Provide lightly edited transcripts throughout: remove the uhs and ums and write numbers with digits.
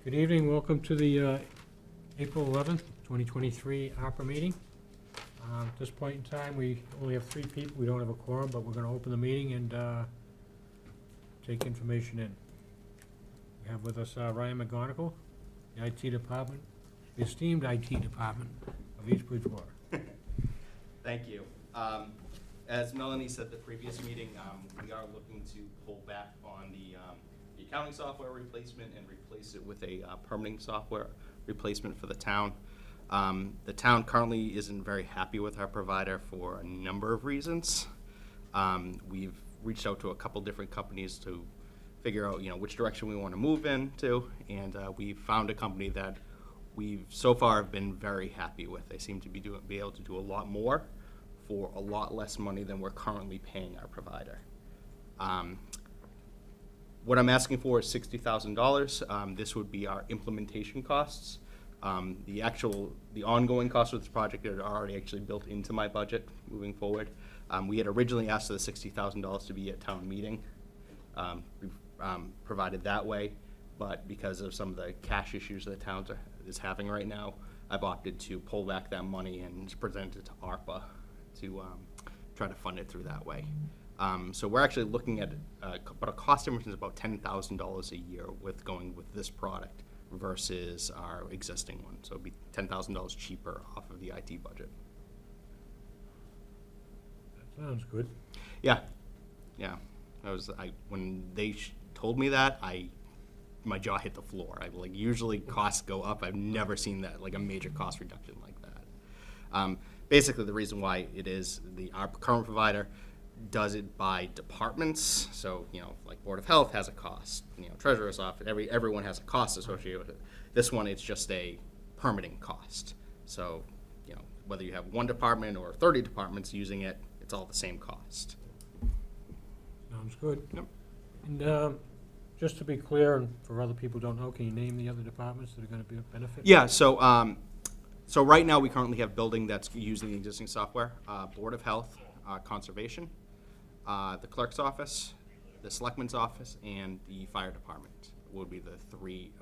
Good evening, welcome to the April 11th, 2023 ARPA meeting. At this point in time, we only have 3 people, we don't have a quorum, but we're gonna open the meeting and take information in. We have with us Ryan McGonigal, the IT department, the esteemed IT department of East Bridgewater. Thank you. As Melanie said at the previous meeting, we are looking to pull back on the accounting software replacement and replace it with a permitting software replacement for the town. The town currently isn't very happy with our provider for a number of reasons. We've reached out to a couple different companies to figure out, which direction we want to move into, and we found a company that we've so far have been very happy with. They seem to be able to do a lot more for a lot less money than we're currently paying our provider. What I'm asking for is $60,000. This would be our implementation costs. The ongoing costs of this project are already actually built into my budget moving forward. We had originally asked for the $60,000 to be at town meeting, provided that way, but because of some of the cash issues that the town is having right now, I've opted to pull back that money and present it to ARPA to try to fund it through that way. So we're actually looking at but a cost difference is about $10,000 a year with going with this product versus our existing one. So it'd be $10,000 cheaper off of the IT budget. That sounds good. Yeah. When they told me that, my jaw hit the floor. Usually costs go up. I've never seen that, like a major cost reduction like that. Basically, the reason why it is our current provider does it by departments. So, like Board of Health has a cost, Treasurer's Office, everyone has a cost associated with it. This one, it's just a permitting cost. So, whether you have one department or 30 departments using it, it's all the same cost. Sounds good. Yep. And just to be clear, and for other people who don't know, can you name the other departments that are gonna be of benefit? Yeah, so right now we currently have building that's using the existing software, Board of Health, Conservation, the clerk's office, the selectman's office, and the fire department would be the 3,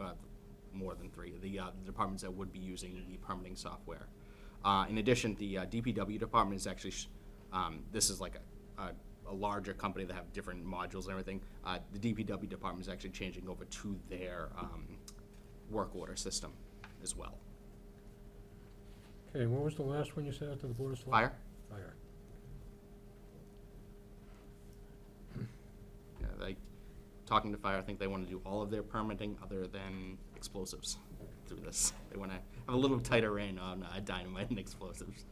more than 3, the departments that would be using the permitting software. In addition, the DPW department is actually, this is like a larger company that have different modules and everything. The DPW department is actually changing over to their work order system as well. Okay, what was the last one you said after the Board of Selectmen? Fire. Fire. Yeah, talking to fire, I think they want to do all of their permitting other than explosives through this. They want to have a little tighter rein on dynamite and explosives.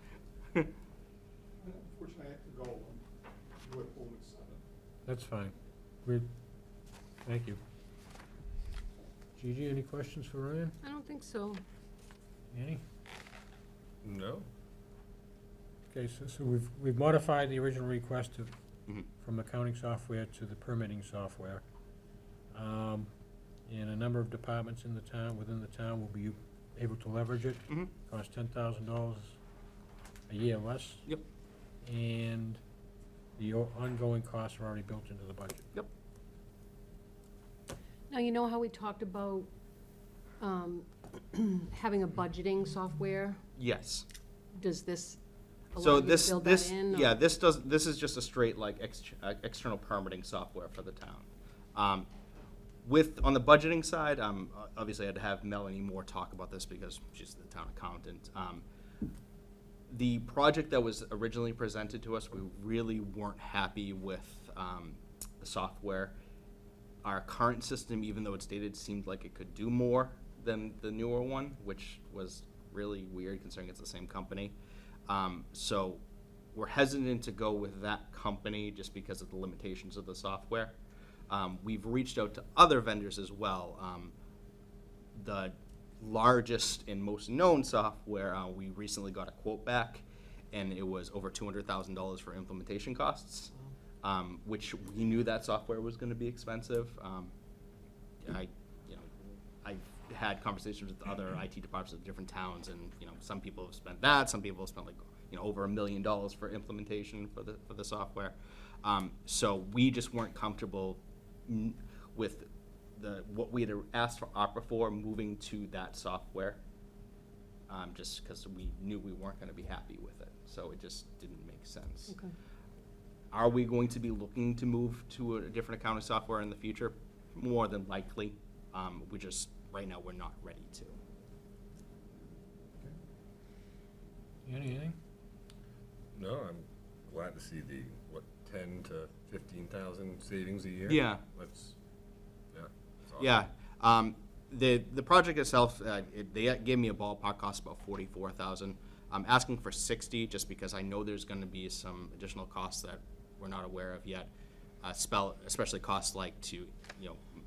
Unfortunately, I have to go. I'm at home at 7. That's fine. Thank you. Gigi, any questions for Ryan? I don't think so. Annie? No. Okay, so we've modified the original request Mhm. from accounting software to the permitting software. And a number of departments within the town will be able to leverage it. Mhm. Costs $10,000 a year less. Yep. And the ongoing costs are already built into the budget. Yep. Now, you know how we talked about having a budgeting software? Yes. Does this allow So you to build that in? or- yeah, this is just a straight external permitting software for the town. On the budgeting side, obviously I had to have Melanie Moore talk about this because she's the town accountant. The project that was originally presented to us, we really weren't happy with the software. Our current system, even though it's dated, seemed like it could do more than the newer one, which was really weird considering it's the same company. So we're hesitant to go with that company just because of the limitations of the software. We've reached out to other vendors as well. The largest and most known software, we recently got a quote back, and it was over $200,000 for implementation costs, which we knew that software was going to be expensive. I've had conversations with other IT departments of different towns, and some people have spent that, some people have spent over $1 million for implementation for the software. So we just weren't comfortable with what we had asked for ARPA for, moving to that software. Just because we knew we weren't gonna be happy with it, so it just didn't make sense. Okay. Are we going to be looking to move to a different accounting software in the future? More than likely. We just, right now, we're not ready to. Anything? No, I'm glad to see the, 10 to 15,000 savings a year? Yeah. That's, yeah. That's awesome. Yeah, the project itself, they gave me a ballpark cost about 44,000. I'm asking for 60 just because I know there's going to be some additional costs that we're not aware of yet. Especially costs like to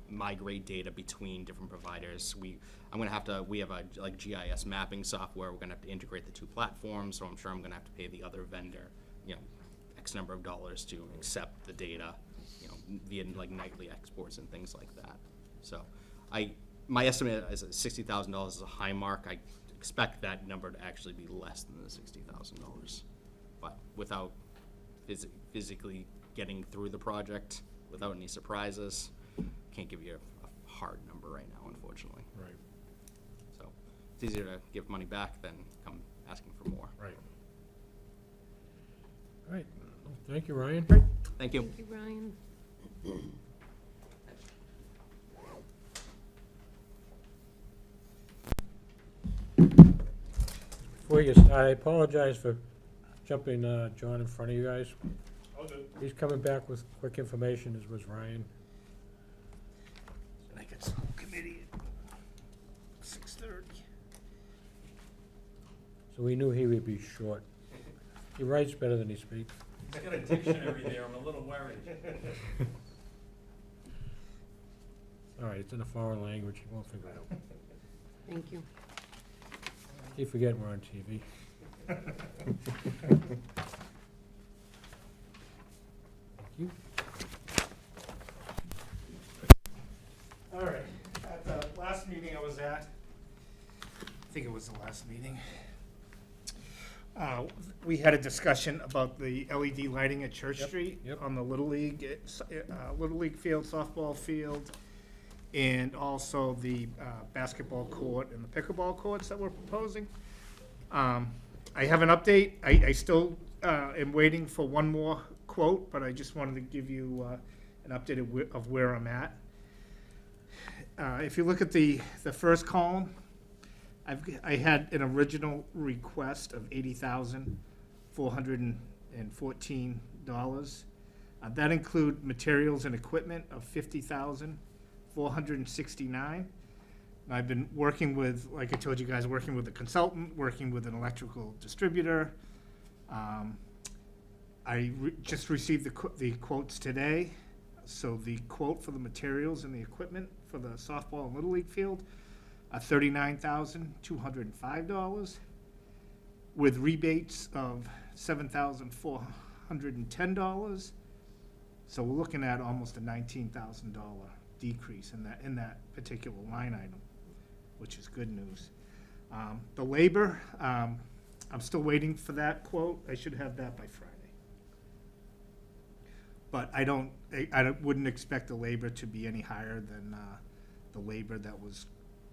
migrate data between different providers. We have a like GIS mapping software. We're going to have to integrate the two platforms, so I'm sure I'm going to have to pay the other vendor, X number of dollars to accept the data, via like nightly exports and things like that. So my estimate is that $60,000 is a high mark. I expect that number to actually be less than the $60,000, but without physically getting through the project, without any surprises, can't give you a hard number right now, unfortunately. Right. So it's easier to give money back than come asking for more. Right. All right. Well, thank you, Ryan. Thank you. Thank you, Ryan. Before you start, I apologize for jumping John in front of you guys. I'll do. He's coming back with quick information, as was Ryan. I got school committee at 6:30. So we knew he would be short. He writes better than he speaks. He's got a dictionary there, I'm a little worried. All right, it's in a foreign language, he won't figure it out. Thank you. Keep forgetting we're on TV. Thank you. All right, at the last meeting I was at, I think it was the last meeting, we had a discussion about the LED lighting at Church Yep, Street yep. on the Little League field, softball field, and also the basketball court and the pickleball courts that we're proposing. I have an update. I still am waiting for one more quote, but I just wanted to give you an update of where I'm at. If you look at the first column, I had an original request of $80,414. That include materials and equipment of $50,469. I've been working with, like I told you guys, working with a consultant, working with an electrical distributor. I just received the quotes today. So the quote for the materials and the equipment for the softball and Little League field are $39,205, with rebates of $7,410. So we're looking at almost a $19,000 decrease in that particular line item, which is good news. The labor, I'm still waiting for that quote. I should have that by Friday. But I wouldn't expect the labor to be any higher than the labor that was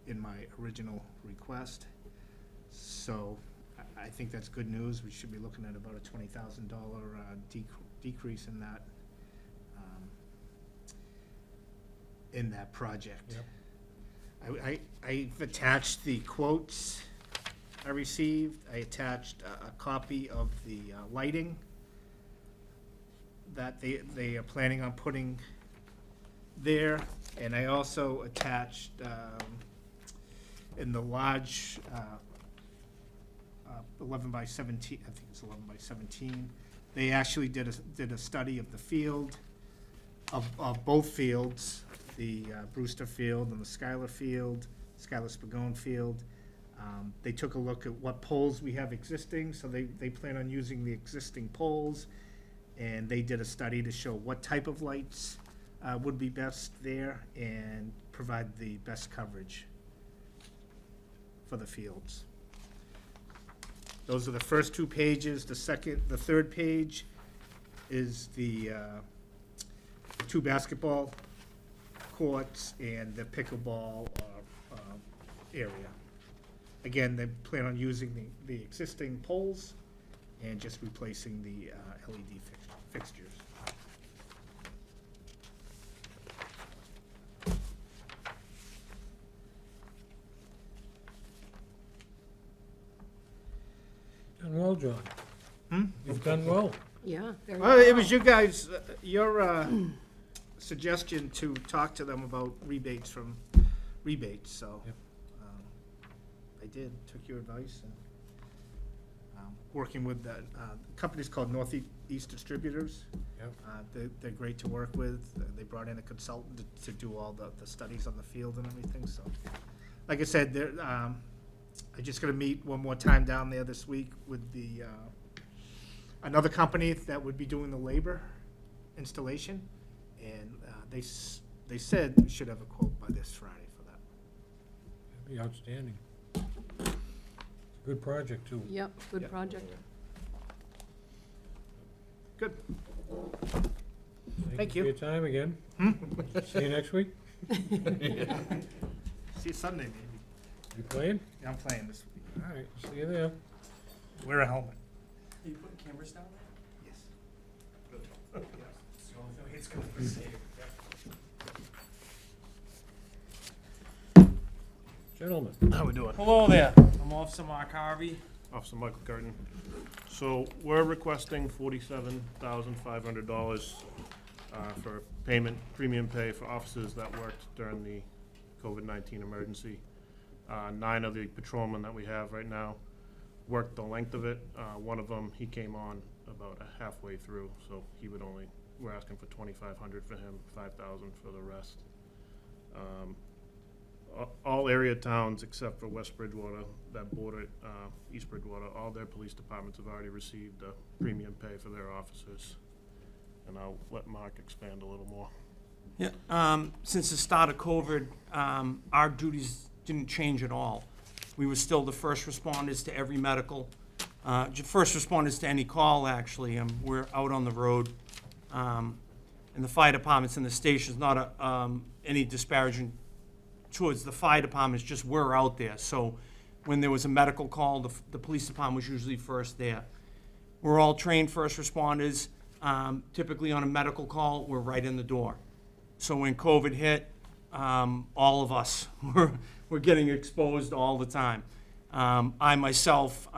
in my original request. So I think that's good news. We should be looking at about a $20,000 decrease in that project. Yep. I've attached the quotes I received. I attached a copy of the lighting that they are planning on putting there. And I also attached in the large 11 by 17, I think it's 11 by 17, they actually did a study of the field, of both fields, the Brewster Field and the Schuyler Spagone Field. They took a look at what poles we have existing, so they plan on using the existing poles, and they did a study to show what type of lights would be best there and provide the best coverage for the fields. Those are the first two pages. The third page is the two basketball courts and the pickleball area. Again, they plan on using the existing poles and just replacing the LED fixtures. Done well, John. Hmm? You've done well. Yeah, very Well, it was well. you guys, your suggestion to talk to them about rebates, so Yep. I did, took your advice, and working with the company's called Northeast Distributors. Yep. They're great to work with. They brought in a consultant to do all the studies on the field and everything, so. Like I said, I just gotta meet one more time down there this week with the, another company that would be doing the labor installation. And they said we should have a quote by this Friday for that. That'd be outstanding. Good project, too. Yep, good Yep. project. Good. Thank Thank you you. for your time again. See you next week. See you Sunday, maybe. You playing? Yeah, I'm playing this week. All right, see you there. Wear a helmet. Are you putting cameras down there? Yes. It's the only thing it's gonna be safe. Gentlemen, How we doing? Hello there, I'm Officer Mark Harvey. Officer Michael Curtin. So we're requesting $47,500 for payment, premium pay for officers that worked during the COVID-19 emergency. 9 of the patrolmen that we have right now worked the length of it. One of them, he came on about halfway through, so he would only, we're asking for $2,500 for him, $5,000 for the rest. All area towns except for West Bridgewater that border East Bridgewater, all their police departments have already received premium pay for their officers. And I'll let Mark expand a little more. Yeah, since the start of COVID, our duties didn't change at all. We were still the first responders to every medical, first responders to any call, actually. We're out on the road. And the fire departments and the stations, not any disparaging towards the fire departments, just we're out there. So when there was a medical call, the police department was usually first there. We're all trained first responders. Typically on a medical call, we're right in the door. So when COVID hit, all of us were getting exposed all the time. I myself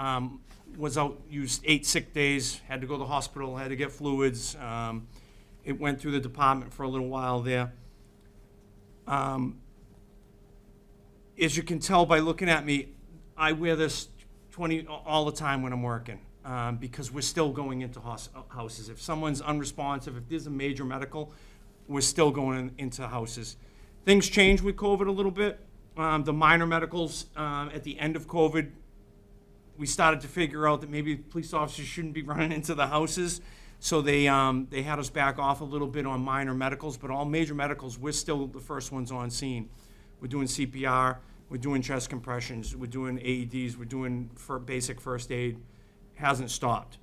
was out, used 8 sick days, had to go to the hospital, had to get fluids. It went through the department for a little while there. As you can tell by looking at me, I wear this all the time when I'm working because we're still going into houses. If someone's unresponsive, if there's a major medical, we're still going into houses. Things changed with COVID a little bit. The minor medicals at the end of COVID, we started to figure out that maybe police officers shouldn't be running into the houses. So they had us back off a little bit on minor medicals, but all major medicals, we're still the first ones on scene. We're doing CPR, we're doing chest compressions, we're doing AEDs, we're doing basic first aid. Hasn't stopped.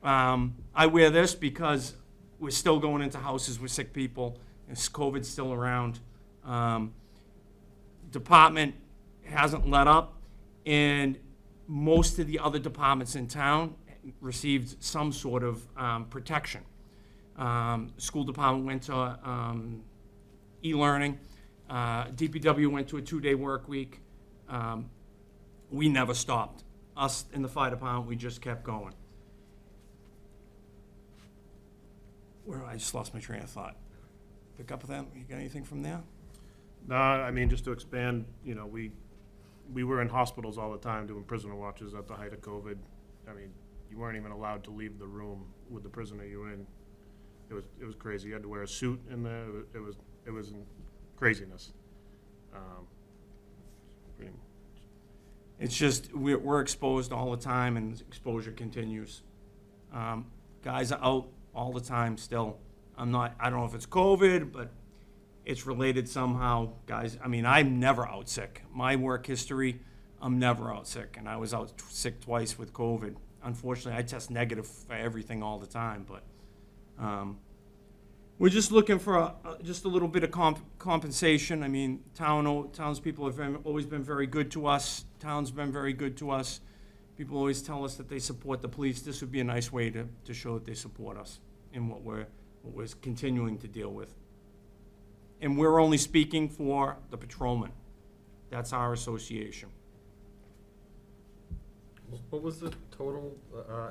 I wear this because we're still going into houses with sick people, and COVID's still around. Department hasn't let up, and most of the other departments in town received some sort of protection. School department went to e-learning. DPW went to a 2-day work week. We never stopped. Us in the fire department, we just kept going. I just lost my train of thought. Pick up with that? You got anything from there? No, I mean, just to expand, you know, we were in hospitals all the time doing prisoner watches at the height of COVID. I mean, you weren't even allowed to leave the room with the prisoner you were in. It was crazy. You had to wear a suit in there. It was craziness. Pretty much. It's just, we're exposed all the time, and exposure continues. Guys are out all the time still. I don't know if it's COVID, but it's related somehow. Guys, I mean, I'm never out sick. My work history, I'm never out sick, and I was out sick twice with COVID. Unfortunately, I test negative for everything all the time, but We're just looking for just a little bit of compensation. I mean, townspeople have always been very good to us. Town's been very good to us. People always tell us that they support the police. This would be a nice way to show that they support us in what we're continuing to deal with. And we're only speaking for the patrolmen. That's our association. What was the total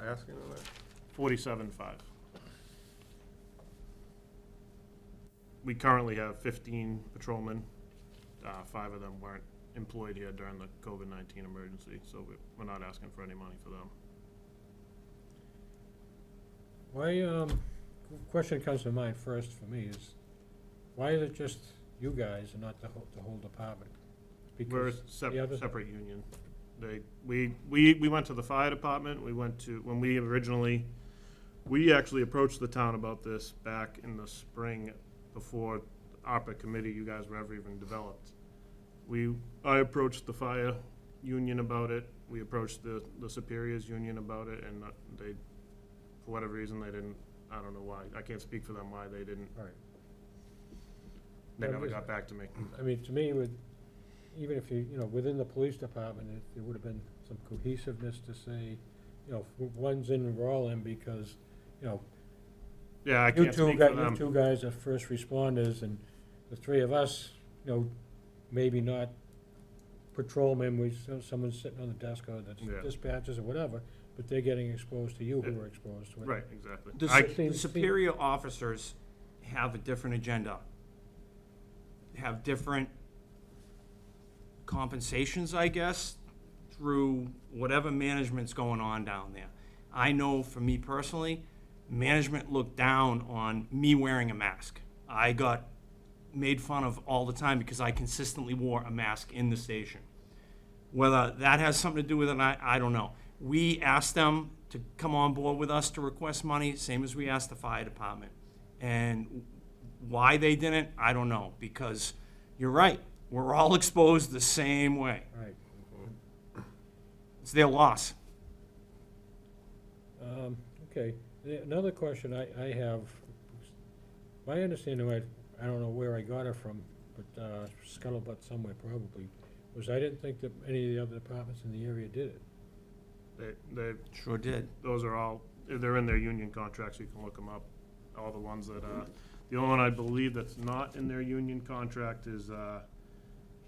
asking on that? 47.5. We currently have 15 patrolmen. 5 of them weren't employed here during the COVID-19 emergency, so we're not asking for any money for them. Why, question comes to mind first for me is, why is it just you guys and not the whole department? We're a Because separate union. We went to the fire department, when we actually approached the town about this back in the spring before the ARPA committee you guys were ever even developed. I approached the fire union about it, we approached the Superiors union about it, and they, for whatever reason, they didn't, I don't know why, I can't speak for them why they didn't. Right. They Well, never just- got back to me. I mean, to me, even if within the police department, there would have been some cohesiveness to say, one's in, we're all in, because, Yeah, I you can't speak for them. two guys are first responders, and the 3 of us, maybe not patrolmen, someone's sitting on the desk, or that's Yeah. dispatchers or whatever, but they're getting exposed to you who are exposed to it. Right, exactly. The superior officers have a different agenda, have different compensations, I guess, through whatever management's going on down there. I know for me personally, management looked down on me wearing a mask. I got made fun of all the time because I consistently wore a mask in the station. Whether that has something to do with it, I don't know. We asked them to come on board with us to request money, same as we asked the fire department. And why they didn't, I don't know, because you're right, we're all exposed the same way. Right. It's their loss. Okay, another question I have, my understanding, I don't know where I got it from, but scuttlebutt somewhere probably, was I didn't think that any of the other departments in the area did it. They, Sure did. those are all, they're in their union contracts, you can look them up. All the ones that, the only one I believe that's not in their union contract is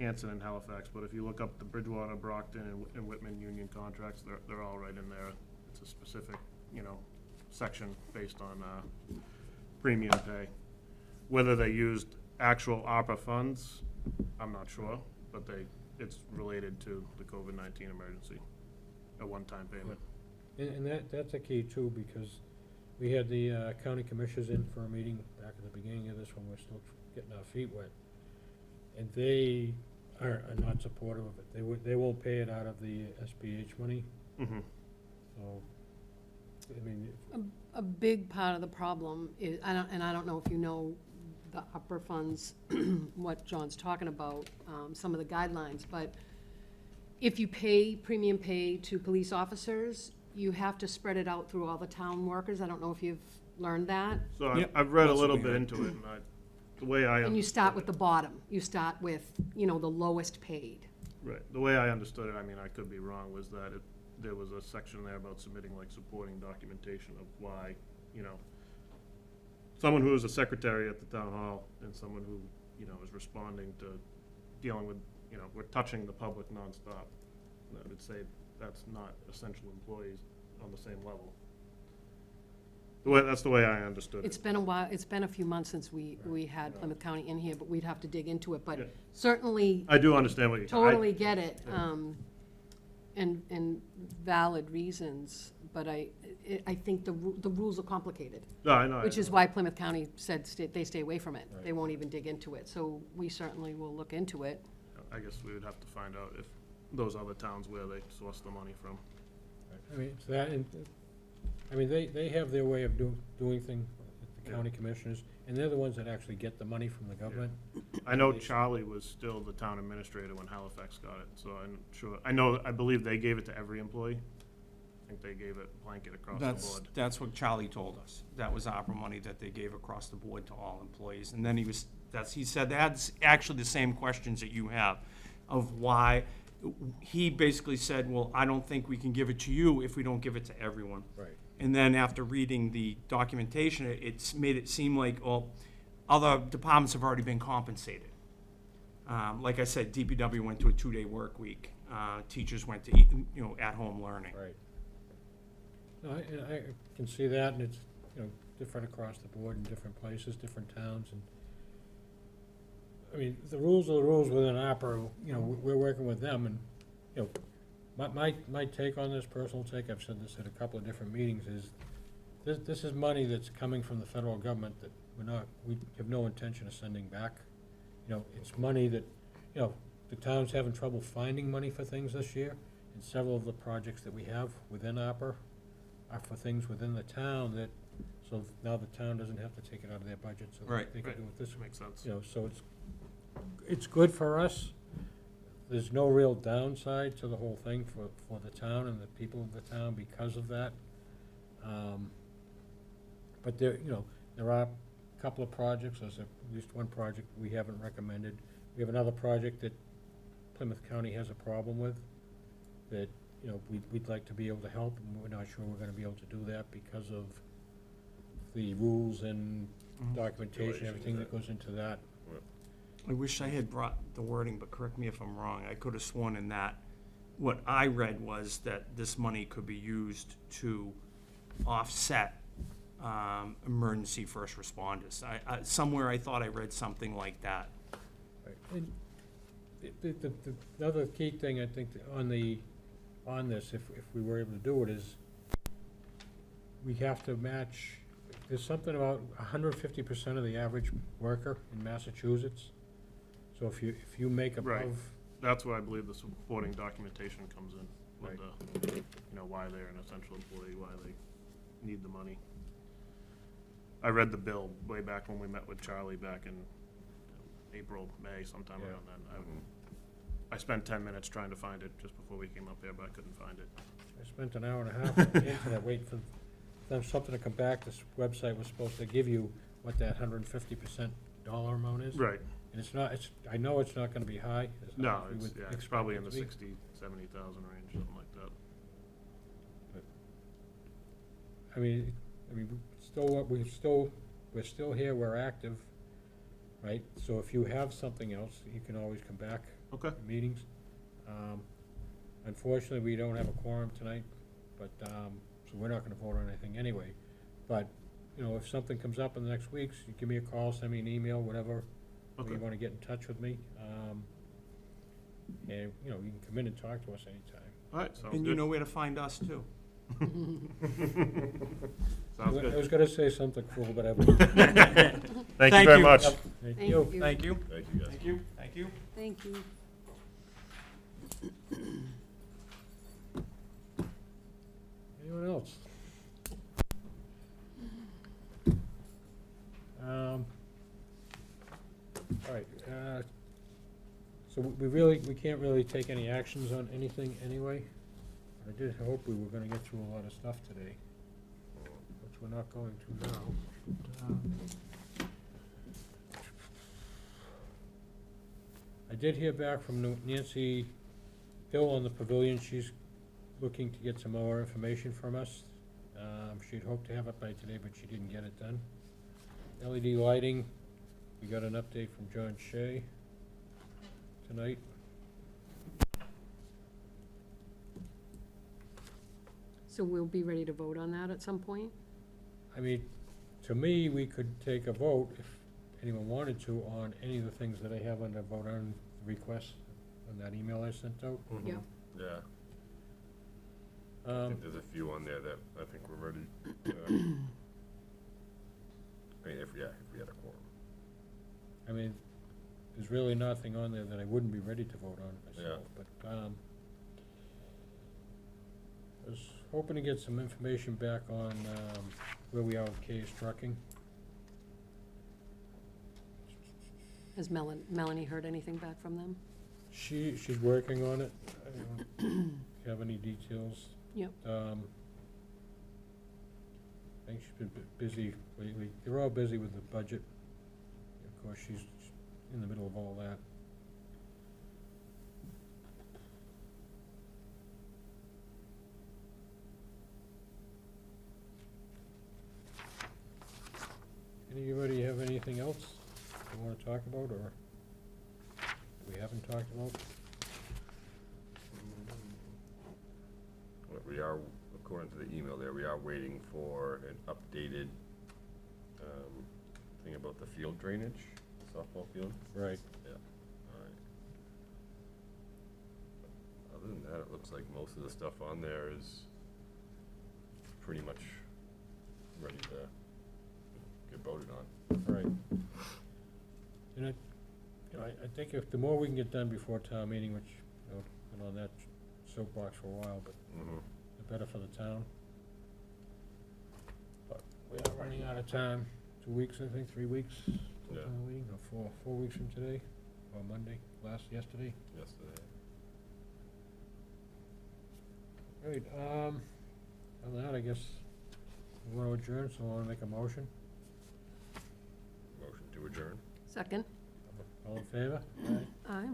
Hanson and Halifax, but if you look up the Bridgewater, Brockton, and Whitman union contracts, they're all right in there. It's a specific, section based on premium pay. Whether they used actual ARPA funds, I'm not sure, but it's related to the COVID-19 emergency, a one-time payment. And that's a key too, because we had the county commissioners in for a meeting back at the beginning of this when we're still getting our feet wet. And they are not supportive of it. They won't pay it out of the SBH money, Mm-hmm. so, I mean, A big part of the problem is, I don't know if you know the upper funds, what John's talking about, some of the guidelines, but if you pay premium pay to police officers, you have to spread it out through all the town workers. I don't know if you've learned that. So Yep, I've read a that's what little we bit heard. into it, and the way I And you start with understood the bottom. You start with, the lowest paid. it- Right, the way I understood it, I mean, I could be wrong, was that there was a section there about submitting like supporting documentation of why, someone who is a secretary at the town hall and someone who, is responding to dealing with, we're touching the public nonstop. I would say that's not essential employees on the same level. That's the way I understood It's it. been a while, it's been a few months since we had Plymouth County in here, but we'd have to dig into it. Yeah. But certainly, I do understand what you're. totally get it, Yeah. and valid reasons, but I think the rules are complicated, No, I know. which is why Plymouth County said they stay away from it. Right. They won't even dig into it, so we certainly will look into it. I guess we would have to find out if those other towns where they source the money from. I mean, it's that, and, I mean, they have their way of doing things, the Yeah. county commissioners, and they're the ones that actually get the money from the government. I know Charlie was still the town administrator when Halifax got it, so I'm sure, I believe they gave it to every employee. think they gave it blanket across the board. That's what Charlie told us. That was ARPA money that they gave across the board to all employees. And then he said that's actually the same questions that you have of why. He basically said, well, I don't think we can give it to you if we don't give it to everyone. Right. And then after reading the documentation, it's made it seem like, well, other departments have already been compensated. Like I said, DPW went to a 2-day work week. Teachers went to, at-home learning. Right. No, I can see that, and it's, different across the board in different places, different towns, and, I mean, the rules are the rules within ARPA, we're working with them, and, my take on this, personal take, I've said this at a couple of different meetings, is this is money that's coming from the federal government that we have no intention of sending back. It's money that, the town's having trouble finding money for things this year, and several of the projects that we have within ARPA are for things within the town that, so now the town doesn't have to take it out of their budget, so Right. they can do it this way. Makes sense. So it's good for us. There's no real downside to the whole thing for the town and the people of the town because of that. But there are a couple of projects, there's at least one project we haven't recommended. We have another project that Plymouth County has a problem with, that, we'd like to be able to help, and we're not sure we're gonna be able to do that because of the rules and documentation, everything that goes into that. I wish I had brought the wording, but correct me if I'm wrong. I could have sworn in that, what I read was that this money could be used to offset emergency first responders. Somewhere I thought I read something like that. Right. And the other key thing, I think, on this, if we were able to do it, is we have to match, there's something about 150% of the average worker in Massachusetts. So if you make Right. above, That's where I believe the supporting documentation comes in, with the, why they're an essential employee, why they need the money. I read the bill way back when we met with Charlie back in April, May, sometime Yeah. around then. I spent 10 minutes trying to find it just before we came up here, but I couldn't find it. I spent an hour and a half on the internet waiting for something to come back. This website was supposed to give you what that 150% dollar amount is. Right. And it's not, I know it's not gonna be high. as high No, as we it's, would yeah, it's expect probably it in the to be. 60, 70,000 range, something like that. I mean, we're still here, we're active, right? So if you have something else, you can always come back Okay. to meetings. Unfortunately, we don't have a quorum tonight, but, so we're not gonna vote on anything anyway. But, if something comes up in the next weeks, you give me a call, send me an email, whatever, or you Okay. wanna get in touch with me. And, you can come in and talk to us anytime. All right, sounds And good. you know where to find us, too. Sounds I good. was gonna say something cruel, but I wouldn't. Thank you very much. Thank Thank you. you. Thank you. Thank you, guys. Thank you. Thank you. Thank you. Anyone else? All right, so we can't really take any actions on anything anyway. I did hope we were gonna get through a lot of stuff today, which we're not going to now. I did hear back from Nancy Hill on the pavilion. She's looking to get some more information from us. She'd hoped to have it by today, but she didn't get it done. LED lighting, we got an update from John Shea tonight. So we'll be ready to vote on that at some point? I mean, to me, we could take a vote, if anyone wanted to, on any of the things that I have under vote on requests, on that email I sent out. Yeah. Yeah, I think there's a few on there that I think we're ready. I mean, if we had a quorum. I mean, there's really nothing on there that I wouldn't be ready to vote on myself, but, I was hoping to get some information back on, where we are with K's Trucking. Has Melanie heard anything back from them? She's working on it. I don't have any details. Yep. think she's been busy lately. They're all busy with the budget. Of course, she's in the middle of all that. Anybody have anything else you wanna talk about, or we haven't talked about? Well, we are, according to the email there, we are waiting for an updated, thing about the field drainage, softball field. Right. Yeah, all right. Other than that, it looks like most of the stuff on there is pretty much ready to get voted on. Right. And I think if, the more we can get done before town meeting, which, been on that soapbox for a while, but Mm-hmm. the better for the town. But we are running out of time. 2 weeks, I think, 3 weeks till Yeah. town meeting, or 4 weeks from today, or Monday, yesterday. Yesterday. Right, other than that, I guess we want to adjourn, so I want to make a motion. Motion to adjourn. Second? All in favor? Aye.